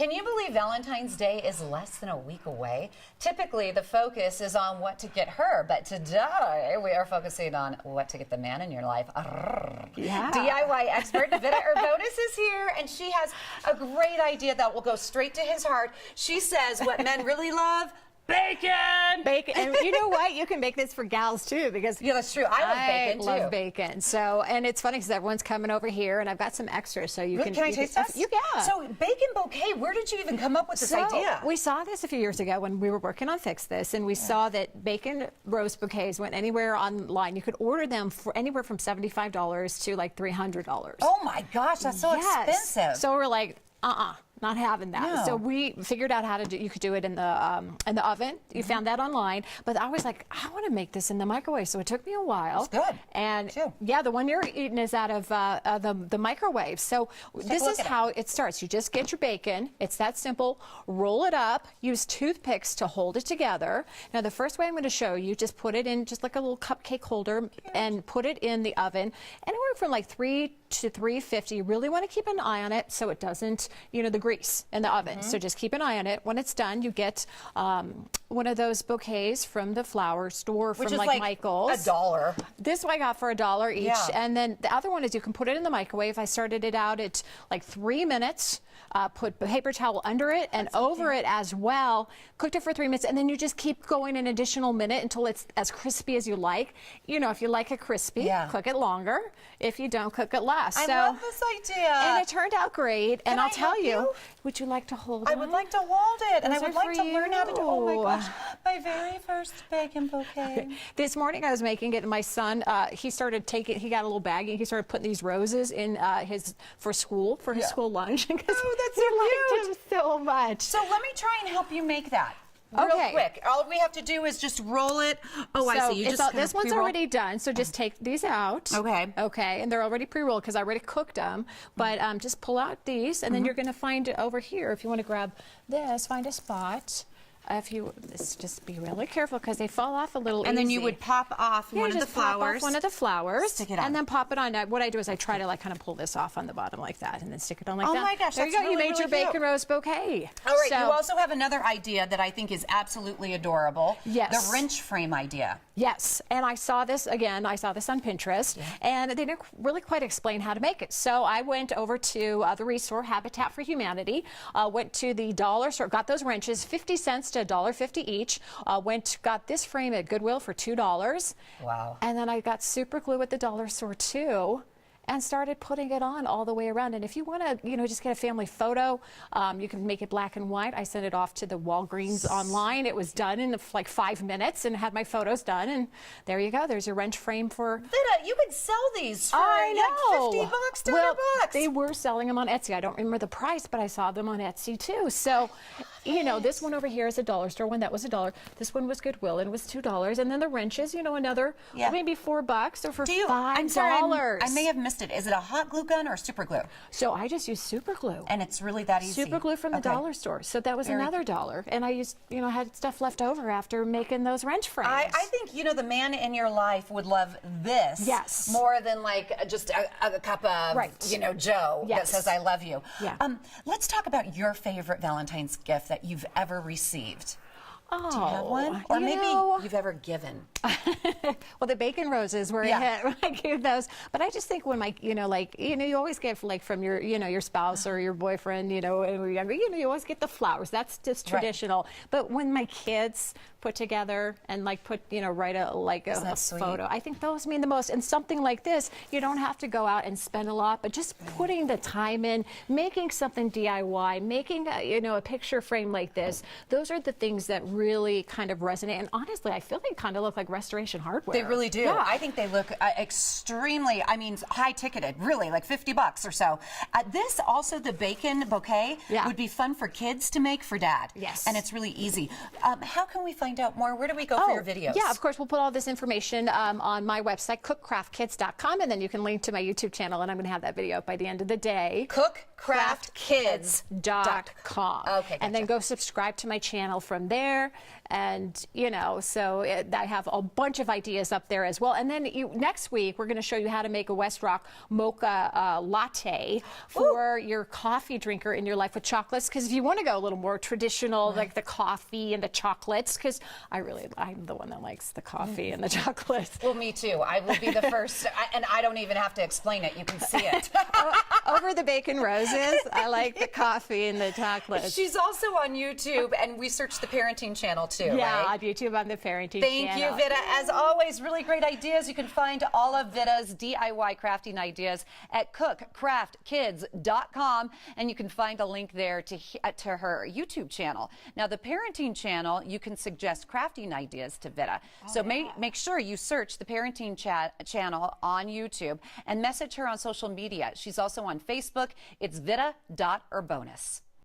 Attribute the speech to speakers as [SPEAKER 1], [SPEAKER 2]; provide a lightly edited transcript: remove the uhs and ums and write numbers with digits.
[SPEAKER 1] Can you believe Valentine's Day is less than a week away? Typically, the focus is on what to get her, but today we are focusing on what to get the man in your life.
[SPEAKER 2] Yeah.
[SPEAKER 1] DIY expert Vida Urbonas is here, and she has a great idea that will go straight to his heart. She says what men really love: bacon!
[SPEAKER 2] Bacon. And you know what? You can make this for gals too, because
[SPEAKER 1] yeah, that's true. I love bacon too.
[SPEAKER 2] I love bacon. So, and it's funny because everyone's coming over here, and I've got some extras, so you
[SPEAKER 1] really? Can I taste this?
[SPEAKER 2] You can.
[SPEAKER 1] So, bacon bouquet. Where did you even come up with this idea?
[SPEAKER 2] We saw this a few years ago when we were working on Fix This, and we saw that bacon rose bouquets went anywhere online. You could order them for anywhere from $75 to like $300.
[SPEAKER 1] Oh my gosh, that's so expensive.
[SPEAKER 2] So we're like, not having that.
[SPEAKER 1] No.
[SPEAKER 2] So we figured out how to do. You could do it in the oven. You found that online, but I was like, I want to make this in the microwave. So it took me a while.
[SPEAKER 1] It's good.
[SPEAKER 2] And yeah, the one you're eating is out of the microwave. So this is how it starts. You just get your bacon. It's that simple. Roll it up. Use toothpicks to hold it together. Now the first way I'm going to show you, just put it in just like a little cupcake holder and put it in the oven, anywhere from like 3 to 350. You really want to keep an eye on it so it doesn't, you know, the grease in the oven. So just keep an eye on it. When it's done, you get one of those bouquets from the flower store from like Michael's.
[SPEAKER 1] $1.
[SPEAKER 2] This one I got for $1 each.
[SPEAKER 1] Yeah.
[SPEAKER 2] And then the other one is you can put it in the microwave. I started it out at like 3 minutes. Put a paper towel under it and over it as well. Cooked it for 3 minutes, and then you just keep going an additional minute until it's as crispy as you like. You know, if you like it crispy, cook it longer. If you don't, cook it less.
[SPEAKER 1] I love this idea.
[SPEAKER 2] And it turned out great.
[SPEAKER 1] Can
[SPEAKER 2] and
[SPEAKER 1] I
[SPEAKER 2] I'll tell
[SPEAKER 1] help
[SPEAKER 2] you, would you like to hold it?
[SPEAKER 1] I would like to hold it, and I would like to learn how to do. Oh my
[SPEAKER 2] you.
[SPEAKER 1] gosh, my very first bacon bouquet.
[SPEAKER 2] This morning I was making it, and my son, he started taking. He got a little bag, and he started putting these roses in for school for his school lunch.
[SPEAKER 1] Oh, that's so cute.
[SPEAKER 2] Him so much.
[SPEAKER 1] So let me try and help you make that. Real quick. All we have to do is just roll it. Oh, I see. You just
[SPEAKER 2] this one's already done, so just take these out.
[SPEAKER 1] Okay.
[SPEAKER 2] Okay, and they're already pre-rolled because I already cooked them. But just pull out these, and then you're going to find it over here. If you want to grab this, find a spot. Just be really careful because they fall off a little
[SPEAKER 1] And then you would pop off one of the flowers.
[SPEAKER 2] Pop off one of the flowers.
[SPEAKER 1] Stick it on.
[SPEAKER 2] And then pop it on. Now, what I do is I try to like kind of pull this off on the bottom like that and then stick it on like that.
[SPEAKER 1] Oh my gosh,
[SPEAKER 2] there you go.
[SPEAKER 1] really,
[SPEAKER 2] You made your
[SPEAKER 1] really
[SPEAKER 2] bacon rose bouquet.
[SPEAKER 1] All right,
[SPEAKER 2] So,
[SPEAKER 1] you also have another idea that I think is absolutely adorable.
[SPEAKER 2] Yes.
[SPEAKER 1] The wrench frame idea.
[SPEAKER 2] Yes, and I saw this again. I saw this on Pinterest, and they didn't really quite explain how to make it. So I went over to the resource Habitat for Humanity, went to the dollar store, got those wrenches, 50 cents to $1.50 each. Got this frame at Goodwill for $2.
[SPEAKER 1] Wow.
[SPEAKER 2] And then I got super glue at the dollar store too, and started putting it on all the way around. And if you want to, you know, just get a family photo, you can make it black and white. I sent it off to the Walgreens online. It was done in like 5 minutes and had my photos done. And there you go. There's your wrench frame for...
[SPEAKER 1] Vida, you could sell these for
[SPEAKER 2] I know.
[SPEAKER 1] like 50 bucks, 10
[SPEAKER 2] well,
[SPEAKER 1] bucks.
[SPEAKER 2] They were selling them on Etsy. I don't remember the price, but I saw them on Etsy too. So, you know, this one over here is a dollar store one. That was $1. This one was Goodwill and it was $2. And then the wrenches, you know, another maybe $4 or for $5.
[SPEAKER 1] I'm sorry, I may have missed it. Is it a hot glue gun or super glue?
[SPEAKER 2] So I just used super glue.
[SPEAKER 1] And it's really that easy?
[SPEAKER 2] Super glue from the dollar store. So that was another $1. And I used, you know, had stuff left over after making those wrench frames.
[SPEAKER 1] I think, you know, the man in your life would love this more than like just a cup of, you know, Joe that says I love you.
[SPEAKER 2] Yeah.
[SPEAKER 1] Let's talk about your favorite Valentine's gift that you've ever received.
[SPEAKER 2] Oh,
[SPEAKER 1] do you have one? Or maybe you've ever given?
[SPEAKER 2] Well, the bacon roses were a hit when I gave those. But I just think when my, you know, you always get like from your, you know, your spouse or your boyfriend, you know, when we're younger, you know, you always get the flowers. That's just traditional. But when my kids put together and like put, you know, write a photo, I think those mean the most. And something like this, you don't have to go out and spend a lot, but just putting the time in, making something DIY, making you know, a picture frame like this. Those are the things that really kind of resonate. And honestly, I feel they kind of look like restoration hardware.
[SPEAKER 1] They really do.
[SPEAKER 2] Yeah.
[SPEAKER 1] I think they look extremely, I mean, high ticketed, really, like 50 bucks or so. This also, the bacon bouquet, would be fun for kids to make for dad.
[SPEAKER 2] Yes.
[SPEAKER 1] And it's really easy. How can we find out more? Where do we go for your videos?
[SPEAKER 2] Yeah, of course, we'll put all this information on my website, cookcraftkids.com, and then you can link to my YouTube channel, and I'm going to have that video up by the end of the day.
[SPEAKER 1] Cookcraftkids.com. Okay,
[SPEAKER 2] and then go subscribe to my channel from there. And, you know, so I have all a bunch of ideas up there as well. And then next week, we're going to show you how to make a West Rock mocha latte for your coffee drinker in your life with chocolates. Because if you want to go a little more traditional, like the coffee and the chocolates, because I'm the one that likes the coffee and the chocolates.
[SPEAKER 1] Well, me too. I will be the first, and I don't even have to explain it. You can see it.
[SPEAKER 2] Over the bacon roses, I like the coffee and the chocolate.
[SPEAKER 1] She's also on YouTube, and we searched the parenting channel too,
[SPEAKER 2] yeah,
[SPEAKER 1] right?
[SPEAKER 2] on YouTube on the parenting channel.
[SPEAKER 1] Thank you, Vida. As always, really great ideas. You can find all of Vida's DIY crafting ideas at cookcraftkids.com, and you can find a link there to her YouTube channel. Now, the parenting channel, you can suggest crafting ideas to Vida. Make sure you search the parenting channel on YouTube and message her on social media. She's also on Facebook. It's vida.urbonas.